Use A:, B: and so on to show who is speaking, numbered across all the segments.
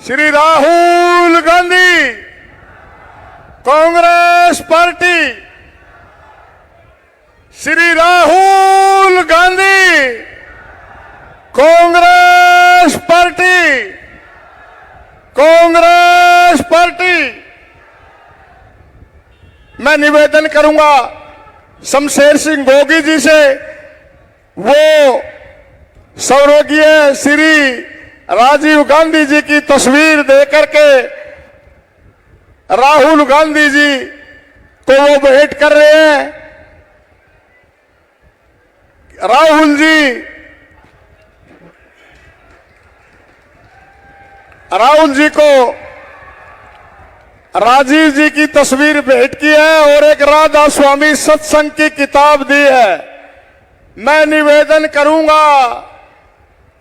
A: Shri Rahul Gandhi Congress party, Shri Rahul Gandhi Congress party, Congress party. मैं निवेदन करूंगा शमशेर सिंह गोगी जी से, वो स्वर्गीय श्री राजीव गांधी जी की तस्वीर देकर के राहुल गांधी जी को वो भेंट कर रहे हैं। राहुल जी को राजीव जी की तस्वीर भेंट की है और एक राधा स्वामी सत्संग की किताब दी है। मैं निवेदन करूंगा,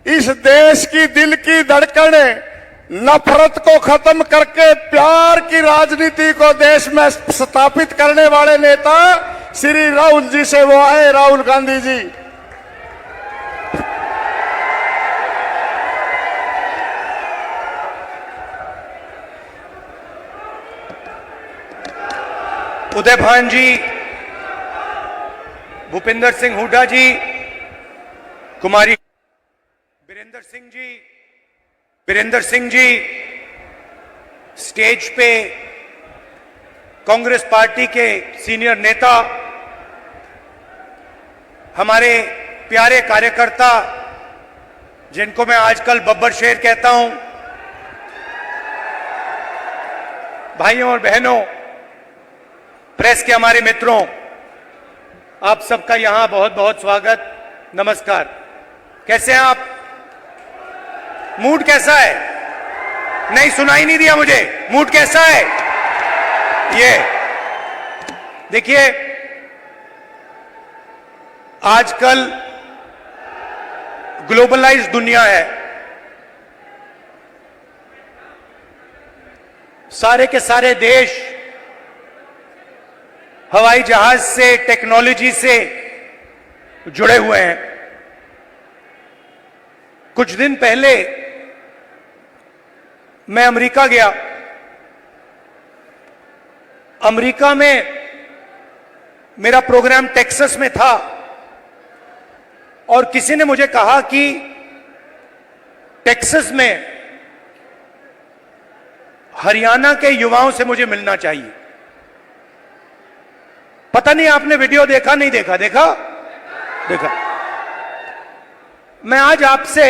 A: इस देश की दिल की धड़कन नफरत को खत्म करके प्यार की राजनीति को देश में स्थापित करने वाले नेता श्री राहुल जी से वो आए, राहुल गांधी जी।
B: उदय भान जी, भूपिंदर सिंह हुड्डा जी, कुमारी वीरेंद्र सिंह जी, स्टेज पे कांग्रेस पार्टी के सीनियर नेता, हमारे प्यारे कार्यकर्ता जिनको मैं आजकल बब्बर शेर कहता हूं, भाइयों और बहनों, प्रेस के हमारे मित्रों, आप सबका यहां बहुत बहुत स्वागत, नमस्कार। कैसे हैं आप? मूड कैसा है? नहीं, सुनाई नहीं दिया मुझे। मूड कैसा है? ये देखिए, आजकल ग्लोबलाइज्ड दुनिया है। सारे के सारे देश हवाई जहाज से, टेक्नोलॉजी से जुड़े हुए हैं। कुछ दिन पहले मैं अमेरिका गया। अमेरिका में मेरा प्रोग्राम टेक्सास में था और किसी ने मुझे कहा कि टेक्सास में हरियाणा के युवाओं से मुझे मिलना चाहिए। पता नहीं आपने वीडियो देखा, नहीं देखा? देखा। मैं आज आपसे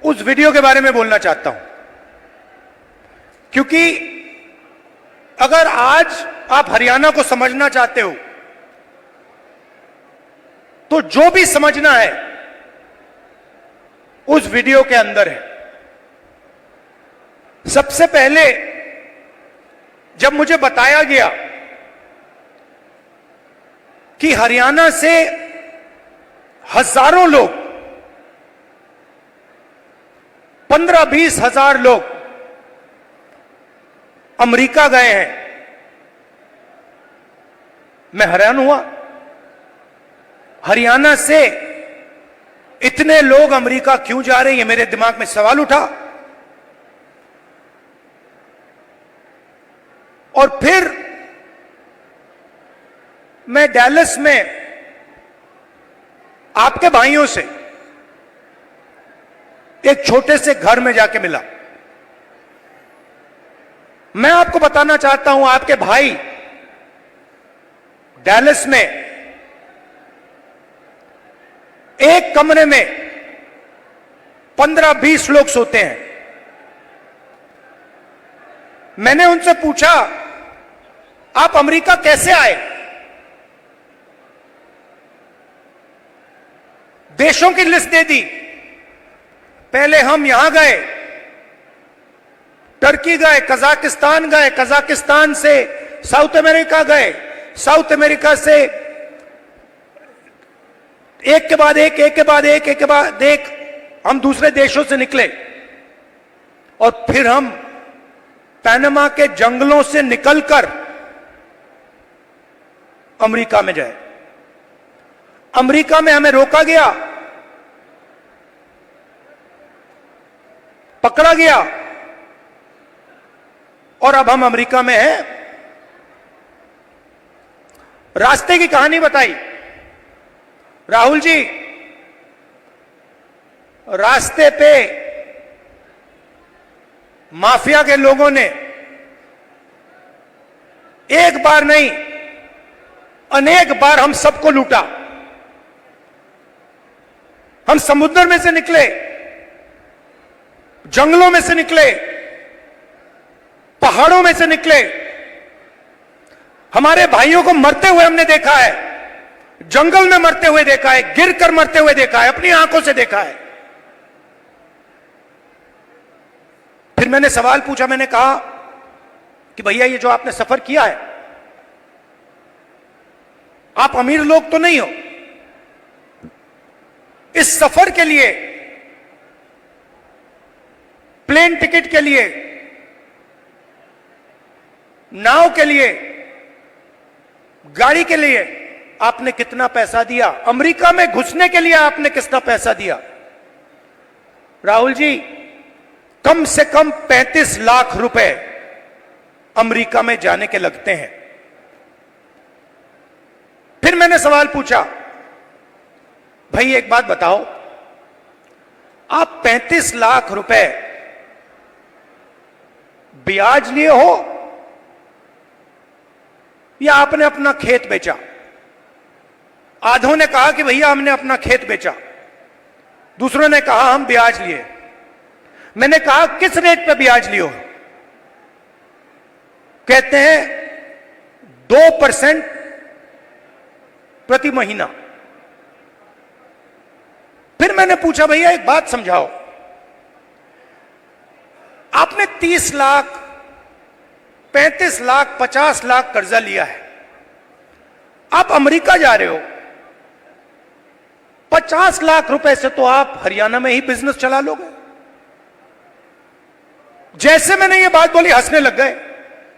B: उस वीडियो के बारे में बोलना चाहता हूं, क्योंकि अगर आज आप हरियाणा को समझना चाहते हो तो जो भी समझना है उस वीडियो के अंदर है। सबसे पहले जब मुझे बताया गया कि हरियाणा से हजारों लोग, 15-20 हजार लोग अमेरिका गए हैं, मैं हैरान हुआ। हरियाणा से इतने लोग अमेरिका क्यों जा रहे हैं, मेरे दिमाग में सवाल उठा। और फिर मैं डैलस में आपके भाइयों से एक छोटे से घर में जाके मिला। मैं आपको बताना चाहता हूं, आपके भाई डैलस में एक कमरे में 15-20 लोग सोते हैं। मैंने उनसे पूछा, आप अमेरिका कैसे आए? देशों की लिस्ट दे दी। पहले हम यहां गए, टर्की गए, कजाकिस्तान गए, कजाकिस्तान से साउथ अमेरिका गए, साउथ अमेरिका से एक के बाद एक, एक के बाद एक, एक के बाद एक हम दूसरे देशों से निकले और फिर हम पनामा के जंगलों से निकलकर अमेरिका में जाए। अमेरिका में हमें रोका गया पकड़ा गया और अब हम अमेरिका में हैं। रास्ते की कहानी बताई राहुल जी। रास्ते पे माफिया के लोगों ने एक बार नहीं अनेक बार हम सबको लूटा। हम समुद्र में से निकले, जंगलों में से निकले, पहाड़ों में से निकले। हमारे भाइयों को मरते हुए हमने देखा है, जंगल में मरते हुए देखा है, गिरकर मरते हुए देखा है, अपनी आंखों से देखा है। फिर मैंने सवाल पूछा, मैंने कहा कि भैया ये जो आपने सफर किया है, आप अमीर लोग तो नहीं हो, इस सफर के लिए, प्लेन टिकट के लिए, नाव के लिए, गाड़ी के लिए आपने कितना पैसा दिया? अमेरिका में घुसने के लिए आपने कितना पैसा दिया? राहुल जी, कम से कम 35 लाख रुपए अमेरिका में जाने के लगते हैं। फिर मैंने सवाल पूछा, भाई एक बात बताओ, आप 35 लाख रुपए ब्याज लिए हो या आपने अपना खेत बेचा? आधों ने कहा कि भैया हमने अपना खेत बेचा, दूसरों ने कहा हम ब्याज लिए। मैंने कहा किस रेट पे ब्याज लियो? कहते हैं 2% प्रति महीना। फिर मैंने पूछा, भैया एक बात समझाओ, आपने 30 लाख, 35 लाख, 50 लाख कर्जा लिया है, आप अमेरिका जा रहे हो, 50 लाख रुपए से तो आप हरियाणा में ही बिजनेस चला लोगे। जैसे मैंने ये बात बोली हंसने लग गए।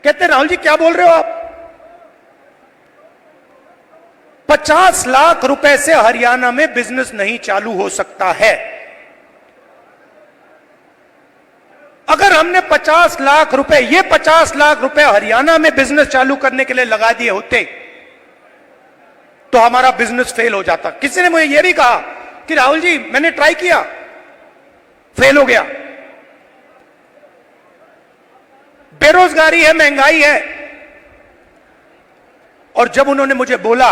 B: कहते राहुल जी क्या बोल रहे हो आप? 50 लाख रुपए से हरियाणा में बिजनेस नहीं चालू हो सकता है। अगर हमने 50 लाख रुपए, ये 50 लाख रुपए हरियाणा में बिजनेस चालू करने के लिए लगा दिए होते तो हमारा बिजनेस फेल हो जाता। किसी ने मुझे यह भी कहा कि राहुल जी मैंने ट्राई किया, फेल हो गया, बेरोजगारी है, महंगाई है। और जब उन्होंने मुझे बोला,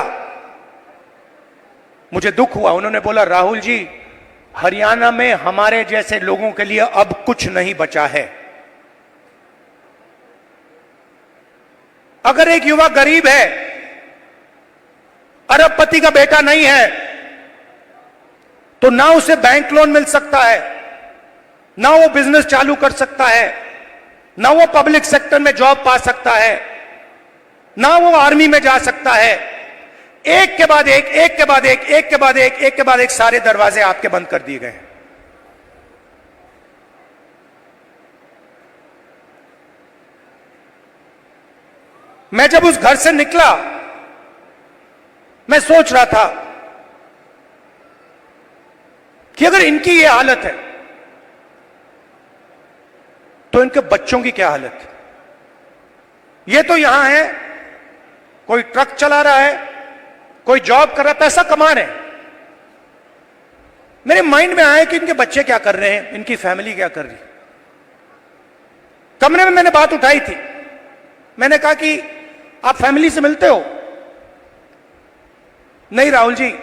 B: मुझे दुख हुआ। उन्होंने बोला राहुल जी हरियाणा में हमारे जैसे लोगों के लिए अब कुछ नहीं बचा है। अगर एक युवा गरीब है, अरबपति का बेटा नहीं है, तो ना उसे बैंक लोन मिल सकता है, ना वो बिजनेस चालू कर सकता है, ना वो पब्लिक सेक्टर में जॉब पा सकता है, ना वो आर्मी में जा सकता है। एक के बाद एक, एक के बाद एक, एक के बाद एक, एक के बाद एक सारे दरवाजे आपके बंद कर दिए गए। मैं जब उस घर से निकला, मैं सोच रहा था कि अगर इनकी ये हालत है तो इनके बच्चों की क्या हालत है। ये तो यहां है, कोई ट्रक चला रहा है, कोई जॉब कर रहा है, पैसा कमा रहे हैं। मेरे माइंड में आया कि इनके बच्चे क्या कर रहे हैं, इनकी फैमिली क्या कर रही है। कमरे में मैंने बात उठाई थी, मैंने कहा कि आप फैमिली से मिलते हो? नहीं राहुल जी,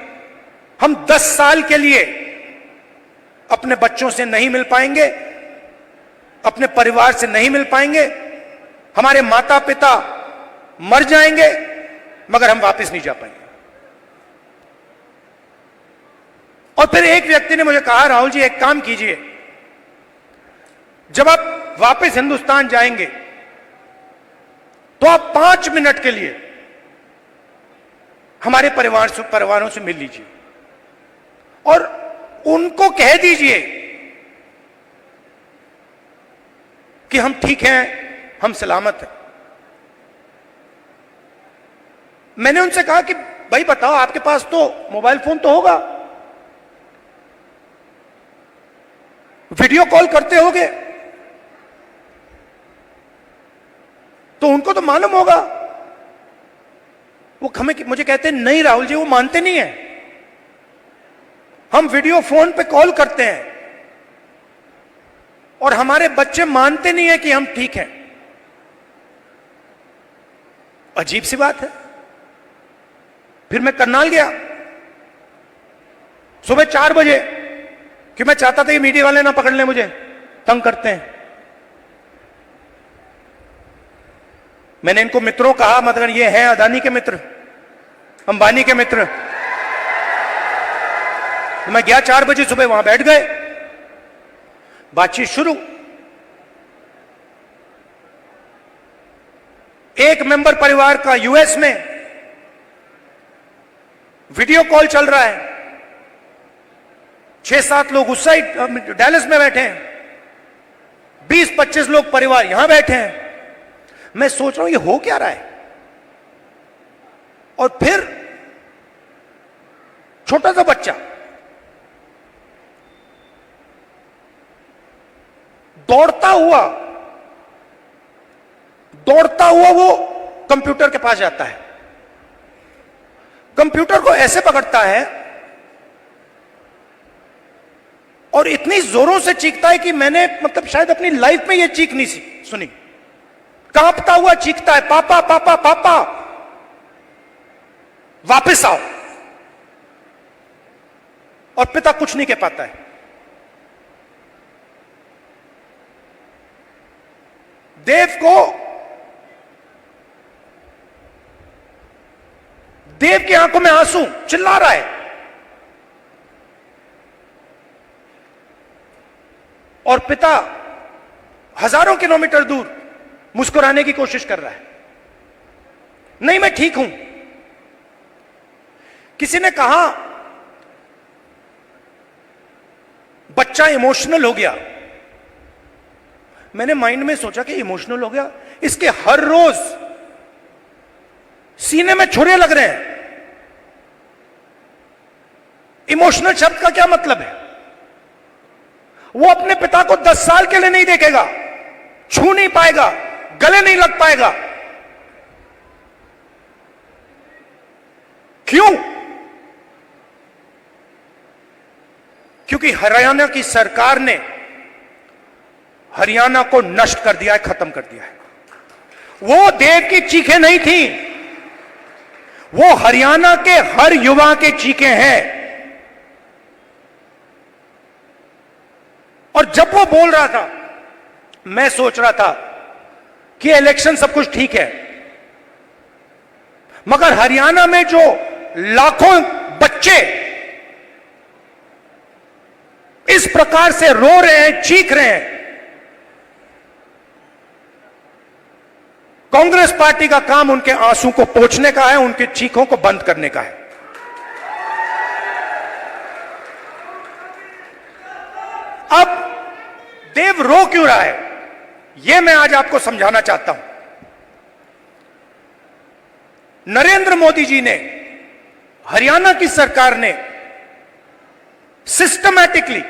B: हम 10 साल के लिए अपने बच्चों से नहीं मिल पाएंगे, अपने परिवार से नहीं मिल पाएंगे, हमारे माता पिता मर जाएंगे मगर हम वापस नहीं जा पाएंगे। और फिर एक व्यक्ति ने मुझे कहा राहुल जी एक काम कीजिए, जब आप वापस हिंदुस्तान जाएंगे तो आप 5 मिनट के लिए हमारे परिवारों से मिल लीजिए और उनको कह दीजिए कि हम ठीक हैं, हम सलामत हैं। मैंने उनसे कहा कि भाई बताओ आपके पास तो मोबाइल फोन तो होगा, वीडियो कॉल करते होगे? तो उनको तो मालूम होगा। वो मुझे कहते हैं नहीं राहुल जी, वो मानते नहीं है। हम वीडियो फोन पे कॉल करते हैं और हमारे बच्चे मानते नहीं है कि हम ठीक हैं। अजीब सी बात है। फिर मैं करनाल गया सुबह 4 बजे, कि मैं चाहता था कि मीडिया वाले ना पकड़ लें मुझे, तंग करते हैं। मैंने इनको मित्रों कहा, मतलब ये हैं अदानी के मित्र, अंबानी के मित्र। तो मैं गया 4 बजे सुबह, वहां बैठ गए, बातचीत शुरू। एक मेंबर परिवार का यूएस में वीडियो कॉल चल रहा है, 6-7 लोग उस साइड डैलस में बैठे हैं, 20-25 लोग परिवार यहां बैठे हैं। मैं सोच रहा हूं ये हो क्या रहा है। और फिर छोटा सा बच्चा दौड़ता हुआ वो कंप्यूटर के पास जाता है, कंप्यूटर को ऐसे पकड़ता है और इतनी जोरों से चीखता है कि मैंने मतलब शायद अपनी लाइफ में ये चीख नहीं सुनी। कांपता हुआ चीखता है, पापा पापा पापा वापस आओ। और पिता कुछ नहीं कह पाता है। देव की आंखों में आंसू, चिल्ला रहा है। और पिता हजारों किलोमीटर दूर मुस्कुराने की कोशिश कर रहा है, नहीं मैं ठीक हूं। किसी ने कहा बच्चा इमोशनल हो गया। मैंने माइंड में सोचा कि इमोशनल हो गया, इसके हर रोज सीने में छुरे लग रहे हैं। इमोशनल शब्द का क्या मतलब है? वो अपने पिता को 10 साल के लिए नहीं देखेगा, छू नहीं पाएगा, गले नहीं लग पाएगा। क्यों? क्योंकि हरियाणा की सरकार ने हरियाणा को नष्ट कर दिया है, खत्म कर दिया है। वो देव की चीखें नहीं थी, वो हरियाणा के हर युवा के चीखें हैं। और जब वो बोल रहा था, मैं सोच रहा था कि इलेक्शन सब कुछ ठीक है, मगर हरियाणा में जो लाखों बच्चे इस प्रकार से रो रहे हैं, चीख रहे हैं, कांग्रेस पार्टी का काम उनके आंसू को पोंछने का है, उनके चीखों को बंद करने का है। अब देव रो क्यों रहा है, यह मैं आज आपको समझाना चाहता हूं। नरेंद्र मोदी जी ने, हरियाणा की सरकार ने सिस्टमैटिकली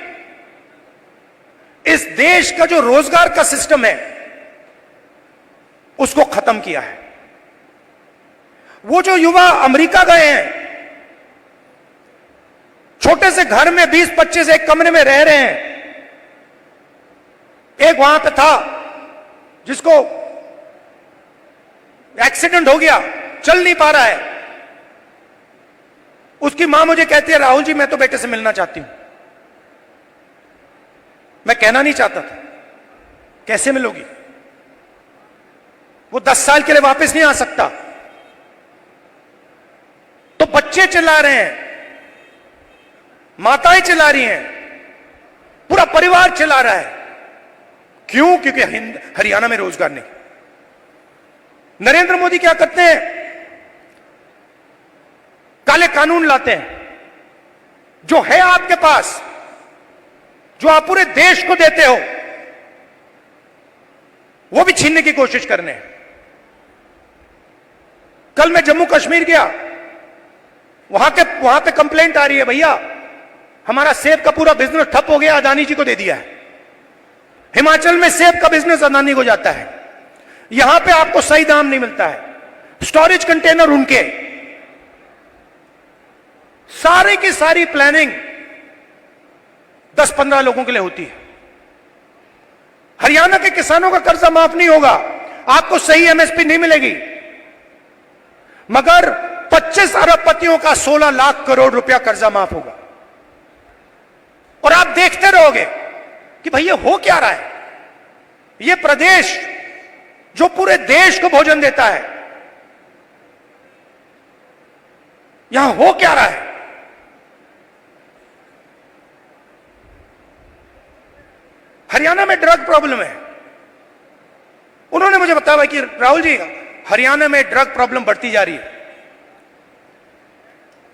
B: इस देश का जो रोजगार का सिस्टम है उसको खत्म किया है। वो जो युवा अमेरिका गए हैं, छोटे से घर में 20-25 एक कमरे में रह रहे हैं। एक वहां पे था जिसको एक्सीडेंट हो गया, चल नहीं पा रहा है। उसकी मां मुझे कहती है, राहुल जी मैं तो बेटे से मिलना चाहती हूं। मैं कहना नहीं चाहता था, कैसे मिलोगी? वो 10 साल के लिए वापस नहीं आ सकता। तो बच्चे चिल्ला रहे हैं, माताएं चिल्ला रही हैं, पूरा परिवार चिल्ला रहा है। क्यों? क्योंकि हरियाणा में रोजगार नहीं। नरेंद्र मोदी क्या करते हैं? काले कानून लाते हैं। जो है आपके पास, जो आप पूरे देश को देते हो, वो भी छीनने की कोशिश कर रहे हैं। कल मैं जम्मू कश्मीर गया, वहां पे कंप्लेंट आ रही है, भैया हमारा सेब का पूरा बिजनेस ठप हो गया, अदानी जी को दे दिया है। हिमाचल में सेब का बिजनेस अदानी को जाता है। यहां पे आपको सही दाम नहीं मिलता है, स्टोरेज कंटेनर उनके, सारी की सारी प्लानिंग 10-15 लोगों के लिए होती है। हरियाणा के किसानों का कर्जा माफ नहीं होगा, आपको सही एमएसपी नहीं मिलेगी, मगर 25 अरबपतियों का 16 लाख करोड़ रुपया कर्जा माफ होगा। और आप देखते रहोगे कि भाई ये हो क्या रहा है। ये प्रदेश जो पूरे देश को भोजन देता है, यहां हो क्या रहा है। हरियाणा में ड्रग प्रॉब्लम है। उन्होंने मुझे बताया कि राहुल जी, हरियाणा में ड्रग प्रॉब्लम बढ़ती जा रही है।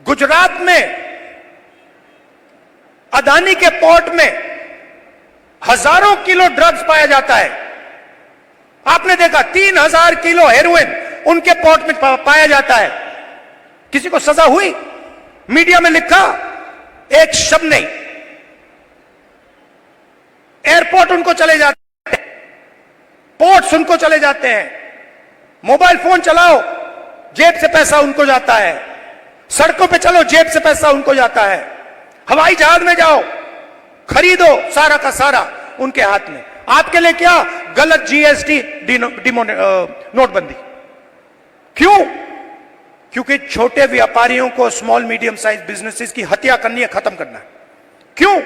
B: गुजरात में अदानी के पोर्ट में हजारों किलो ड्रग्स पाया जाता है। आपने देखा 3000 किलो हेरोइन उनके पोर्ट में पाया जाता है। किसी को सजा हुई? मीडिया में लिखा एक शब्द नहीं। एयरपोर्ट उनको चले जाते हैं, पोर्ट्स उनको चले जाते हैं, मोबाइल फोन चलाओ जेब से पैसा उनको जाता है, सड़कों पे चलो जेब से पैसा उनको जाता है, हवाई जहाज में जाओ खरीदो, सारा का सारा उनके हाथ में। आपके लिए क्या? गलत जीएसटी, नोटबंदी। क्यों? क्योंकि छोटे व्यापारियों को, स्मॉल मीडियम साइज बिजनेसेस की हत्या करनी है, खत्म करना है। क्यों?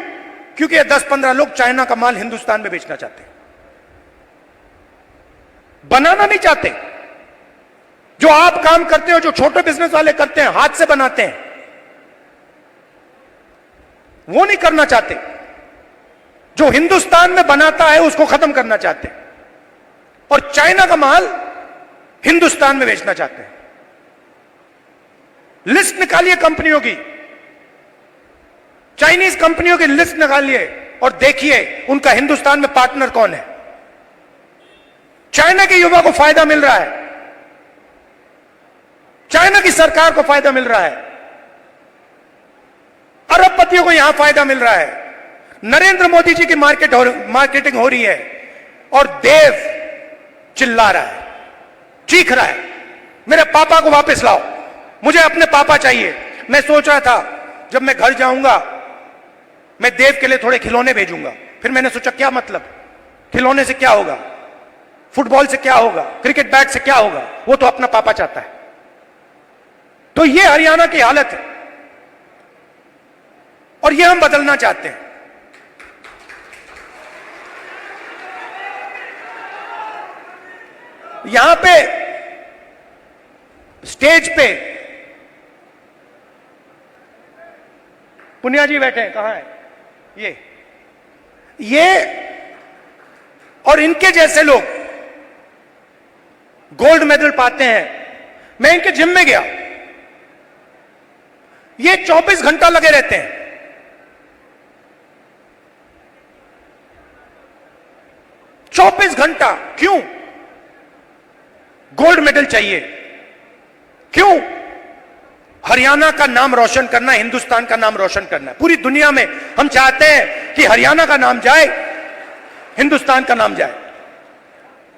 B: क्योंकि ये 10-15 लोग चाइना का माल हिंदुस्तान में बेचना चाहते हैं, बनाना नहीं चाहते। जो आप काम करते हो, जो छोटे बिजनेस वाले करते हैं, हाथ से बनाते हैं, वो नहीं करना चाहते। जो हिंदुस्तान में बनाता है उसको खत्म करना चाहते हैं, और चाइना का माल हिंदुस्तान में बेचना चाहते हैं। लिस्ट निकालिए कंपनियों की, चाइनीज कंपनियों की लिस्ट निकालिए और देखिए उनका हिंदुस्तान में पार्टनर कौन है। चाइना के युवा को फायदा मिल रहा है, चाइना की सरकार को फायदा मिल रहा है, अरबपतियों को यहां फायदा मिल रहा है। नरेंद्र मोदी जी की मार्केटिंग हो रही है, और देव चिल्ला रहा है, चीख रहा है, मेरे पापा को वापस लाओ, मुझे अपने पापा चाहिए। मैं सोच रहा था जब मैं घर जाऊंगा मैं देव के लिए थोड़े खिलौने भेजूंगा। फिर मैंने सोचा क्या मतलब, खिलौने से क्या होगा, फुटबॉल से क्या होगा, क्रिकेट बैट से क्या होगा, वो तो अपना पापा चाहता है। तो ये हरियाणा की हालत है, और ये हम बदलना चाहते हैं। यहां पे स्टेज पे पुनिया जी बैठे हैं, कहां है ये और इनके जैसे लोग गोल्ड मेडल पाते हैं। मैं इनके जिम में गया, ये 24 घंटा लगे रहते हैं। 24 घंटा क्यों? गोल्ड मेडल चाहिए। क्यों? हरियाणा का नाम रोशन करना, हिंदुस्तान का नाम रोशन करना। पूरी दुनिया में हम चाहते हैं कि हरियाणा का नाम जाए, हिंदुस्तान का नाम जाए।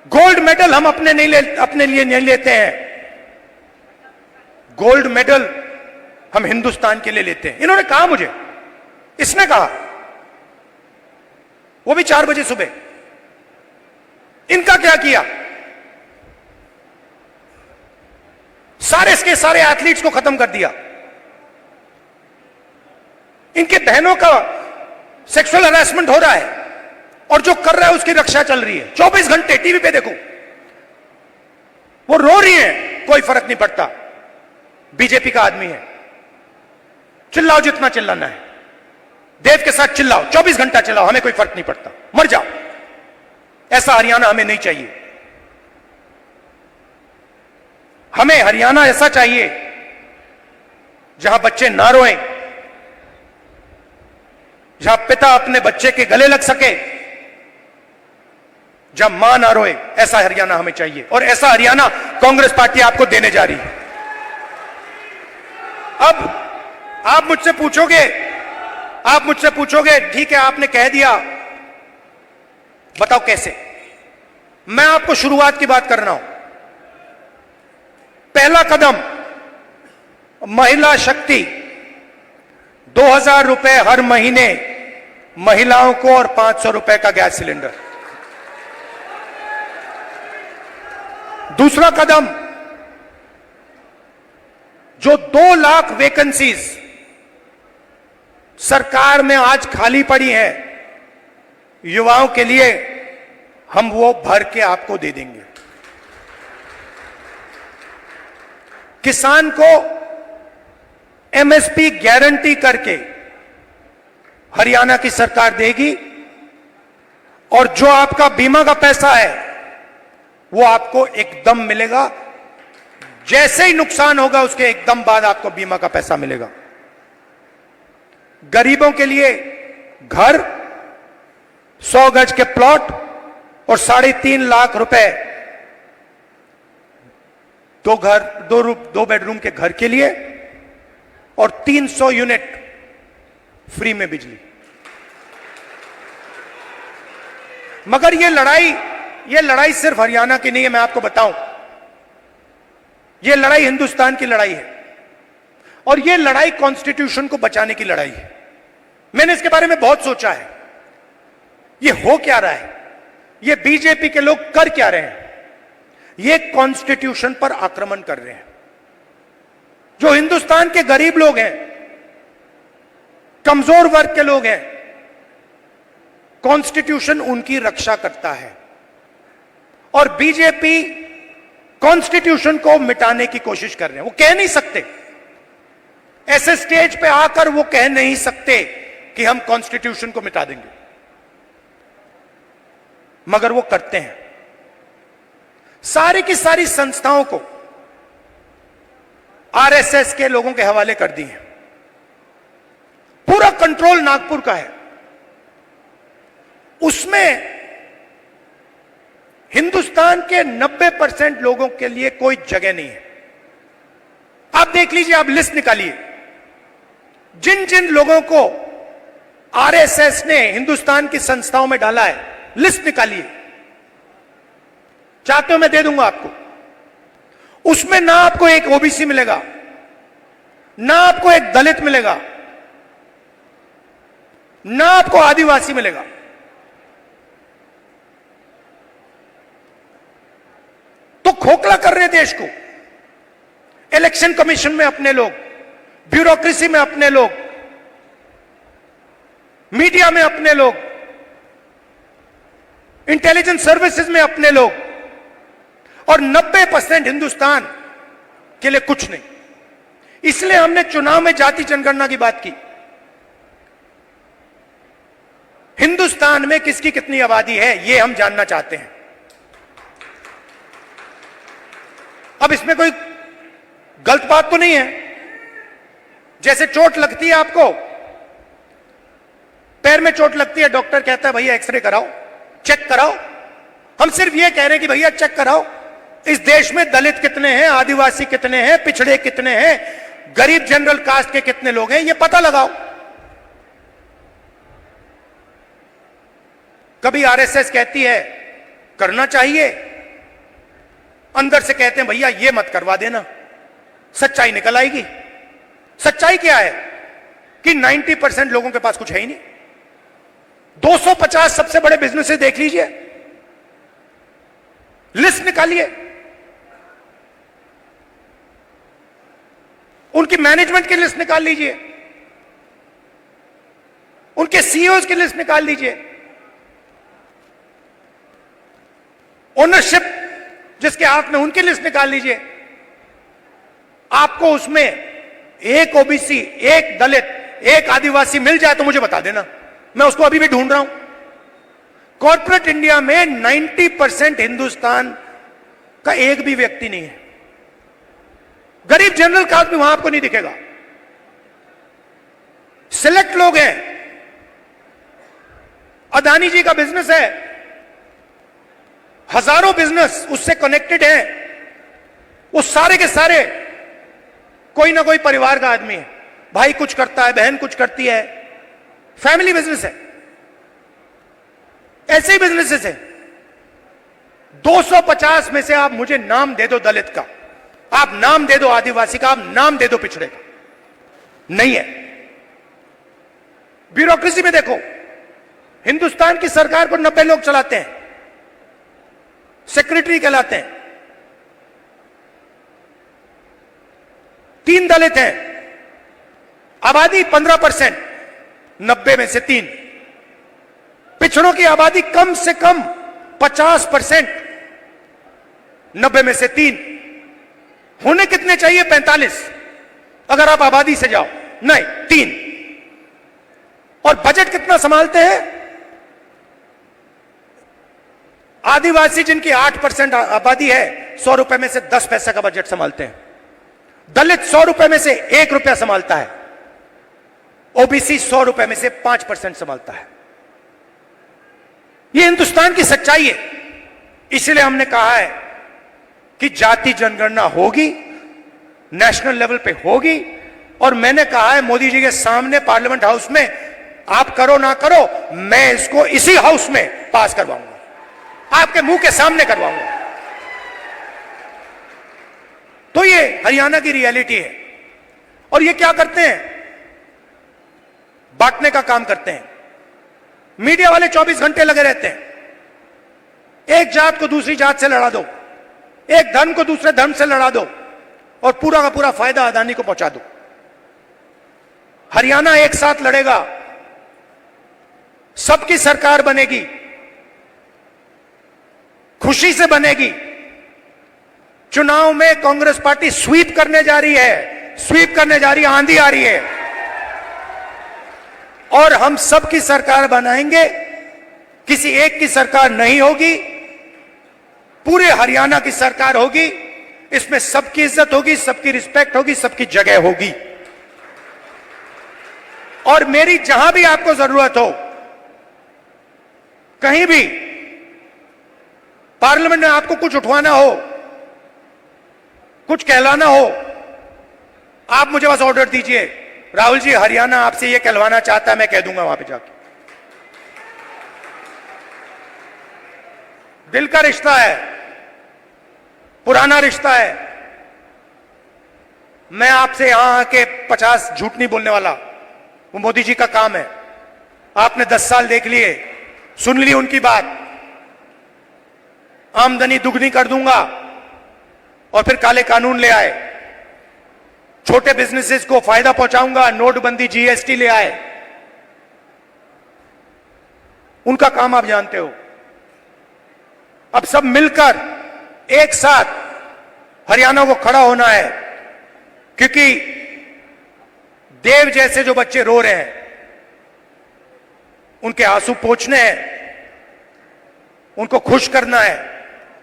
B: गोल्ड मेडल हम अपने लिए नहीं लेते हैं, गोल्ड मेडल हम हिंदुस्तान के लिए लेते हैं। इन्होंने कहा मुझे, इसने कहा, वो भी 4 बजे सुबह। इनका क्या किया? सारे के सारे एथलीट्स को खत्म कर दिया। इनके बहनों का सेक्सुअल हरासमेंट हो रहा है, और जो कर रहा है उसकी रक्षा चल रही है। 24 घंटे टीवी पे देखो, वो रो रही है, कोई फर्क नहीं पड़ता, बीजेपी का आदमी है, चिल्लाओ जितना चिल्लाना है, देव के साथ चिल्लाओ, 24 घंटा चिल्लाओ, हमें कोई फर्क नहीं पड़ता, मर जाओ। ऐसा हरियाणा हमें नहीं चाहिए। हमें हरियाणा ऐसा चाहिए जहां बच्चे ना रोएं, जहां पिता अपने बच्चे के गले लग सके, जहां मां ना रोए। ऐसा हरियाणा हमें चाहिए, और ऐसा हरियाणा कांग्रेस पार्टी आपको देने जा रही है। अब आप मुझसे पूछोगे ठीक है आपने कह दिया, बताओ कैसे। मैं आपको शुरुआत की बात कर रहा हूं। पहला कदम, महिला शक्ति, 2000 रुपए हर महीने महिलाओं को और 500 रुपए का गैस सिलेंडर। दूसरा कदम, जो 2 लाख वैकेंसीज सरकार में आज खाली पड़ी हैं युवाओं के लिए, हम वो भर के आपको दे देंगे। किसान को एमएसपी गारंटी करके हरियाणा की सरकार देगी, और जो आपका बीमा का पैसा है वो आपको एकदम मिलेगा। जैसे ही नुकसान होगा उसके एकदम बाद आपको बीमा का पैसा मिलेगा। गरीबों के लिए घर, 100 गज के प्लॉट और 3.5 लाख रुपए दो बेडरूम के घर के लिए, और 300 यूनिट फ्री में बिजली। मगर ये लड़ाई सिर्फ हरियाणा की नहीं है, मैं आपको बताऊं, ये लड़ाई हिंदुस्तान की लड़ाई है, और ये लड़ाई कॉन्स्टिट्यूशन को बचाने की लड़ाई है। मैंने इसके बारे में बहुत सोचा है, ये हो क्या रहा है, ये बीजेपी के लोग कर क्या रहे हैं। ये कॉन्स्टिट्यूशन पर आक्रमण कर रहे हैं। जो हिंदुस्तान के गरीब लोग हैं, कमजोर वर्ग के लोग हैं, कॉन्स्टिट्यूशन उनकी रक्षा करता है, और बीजेपी कॉन्स्टिट्यूशन को मिटाने की कोशिश कर रहे हैं। वो कह नहीं सकते, ऐसे स्टेज पे आकर वो कह नहीं सकते कि हम कॉन्स्टिट्यूशन को मिटा देंगे, मगर वो करते हैं। सारी की सारी संस्थाओं को आरएसएस के लोगों के हवाले कर दी है। पूरा कंट्रोल नागपुर का है, उसमें हिंदुस्तान के 90% लोगों के लिए कोई जगह नहीं है। आप देख लीजिए, आप लिस्ट निकालिए, जिन जिन लोगों को आरएसएस ने हिंदुस्तान की संस्थाओं में डाला है, लिस्ट निकालिए। चाहते हो मैं दे दूंगा आपको। उसमें ना आपको एक ओबीसी मिलेगा, ना आपको एक दलित मिलेगा, ना आपको आदिवासी मिलेगा। तो खोखला कर रहे हैं देश को। इलेक्शन कमीशन में अपने लोग, ब्यूरोक्रेसी में अपने लोग, मीडिया में अपने लोग, इंटेलिजेंस सर्विसेज में अपने लोग, और 90% हिंदुस्तान के लिए कुछ नहीं। इसलिए हमने चुनाव में जाति जनगणना की बात की। हिंदुस्तान में किसकी कितनी आबादी है यह हम जानना चाहते हैं। अब इसमें कोई गलत बात तो नहीं है। जैसे चोट लगती है, आपको पैर में चोट लगती है, डॉक्टर कहता है भैया एक्सरे कराओ, चेक कराओ। हम सिर्फ ये कह रहे हैं कि भैया चेक कराओ, इस देश में दलित कितने हैं, आदिवासी कितने हैं, पिछड़े कितने हैं, गरीब जनरल कास्ट के कितने लोग हैं, ये पता लगाओ। कभी आरएसएस कहती है करना चाहिए, अंदर से कहते हैं भैया ये मत करवा देना, सच्चाई निकल आएगी। सच्चाई क्या है कि 90% लोगों के पास कुछ है ही नहीं। 250 सबसे बड़े बिजनेसेस देख लीजिए, लिस्ट निकालिए, उनकी मैनेजमेंट की लिस्ट निकाल लीजिए, उनके सीईओज की लिस्ट निकाल लीजिए, ओनरशिप जिसके हाथ में उनकी लिस्ट निकाल लीजिए। आपको उसमें एक ओबीसी, एक दलित, एक आदिवासी मिल जाए तो मुझे बता देना, मैं उसको अभी भी ढूंढ रहा हूं। कॉर्पोरेट इंडिया में 90% हिंदुस्तान का एक भी व्यक्ति नहीं है। गरीब जनरल कास्ट भी वहां आपको नहीं दिखेगा। सिलेक्ट लोग हैं। अदानी जी का बिजनेस है, हजारों बिजनेस उससे कनेक्टेड हैं। वो सारे के सारे कोई ना कोई परिवार का आदमी है, भाई कुछ करता है, बहन कुछ करती है, फैमिली बिजनेस है। ऐसे ही बिजनेसेस है। 250 में से आप मुझे नाम दे दो दलित का, आप नाम दे दो आदिवासी का, आप नाम दे दो पिछड़े का, नहीं है। ब्यूरोक्रेसी में देखो, हिंदुस्तान की सरकार को 90 लोग चलाते हैं, सेक्रेटरी कहलाते हैं, 3 दलित हैं, आबादी 15%, 90 में से 3। पिछड़ों की आबादी कम से कम 50%, 90 में से 3। होने कितने चाहिए? 45 अगर आप आबादी से जाओ, नहीं 3। और बजट कितना संभालते हैं? आदिवासी जिनकी 8% आबादी है, 100 रुपए में से 10 पैसा का बजट संभालते हैं। दलित 100 रुपए में से 1 रुपया संभालता है। ओबीसी 100 रुपए में से 5% संभालता है। यह हिंदुस्तान की सच्चाई है। इसलिए हमने कहा है कि जाति जनगणना होगी, नेशनल लेवल पे होगी। और मैंने कहा है मोदी जी के सामने पार्लियामेंट हाउस में, आप करो ना करो, मैं इसको इसी हाउस में पास करवाऊंगा, आपके मुंह के सामने करवाऊंगा। तो ये हरियाणा की रियलिटी है। और ये क्या करते हैं? बांटने का काम करते हैं। मीडिया वाले 24 घंटे लगे रहते हैं। एक जात को दूसरी जात से लड़ा दो, एक धर्म को दूसरे धर्म से लड़ा दो, और पूरा का पूरा फायदा अदानी को पहुंचा दो। हरियाणा एक साथ लड़ेगा, सबकी सरकार बनेगी, खुशी से बनेगी। चुनाव में कांग्रेस पार्टी स्वीप करने जा रही है, स्वीप करने जा रही है, आंधी आ रही है। और हम सबकी सरकार बनाएंगे, किसी एक की सरकार नहीं होगी, पूरे हरियाणा की सरकार होगी। इसमें सबकी इज्जत होगी, सबकी रिस्पेक्ट होगी, सबकी जगह होगी। और मेरी जहां भी आपको जरूरत हो, कहीं भी पार्लियामेंट में आपको कुछ उठवाना हो, कुछ कहलाना हो, आप मुझे बस ऑर्डर दीजिए, राहुल जी हरियाणा आपसे ये कहलवाना चाहता है, मैं कह दूंगा वहां पे जाके। दिल का रिश्ता है, पुराना रिश्ता है। मैं आपसे यहां आके 50 झूठ नहीं बोलने वाला, वो मोदी जी का काम है। आपने 10 साल देख लिए, सुन ली उनकी बात। आमदनी दुगनी कर दूंगा, और फिर काले कानून ले आए, छोटे बिजनेसेस को फायदा पहुंचाऊंगा, नोटबंदी जीएसटी ले आए। उनका काम आप जानते हो। अब सब मिलकर एक साथ हरियाणा को खड़ा होना है, क्योंकि देव जैसे जो बच्चे रो रहे हैं, उनके आंसू पोंछने हैं, उनको खुश करना है,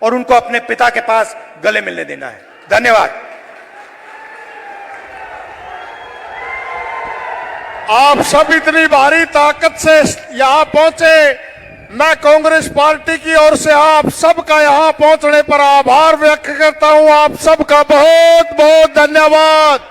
B: और उनको अपने पिता के पास गले मिलने देना है। धन्यवाद।
A: आप सब इतनी भारी ताकत से यहां पहुंचे, मैं कांग्रेस पार्टी की ओर से आप सबका यहां पहुंचने पर आभार व्यक्त करता हूं। आप सबका बहुत बहुत धन्यवाद।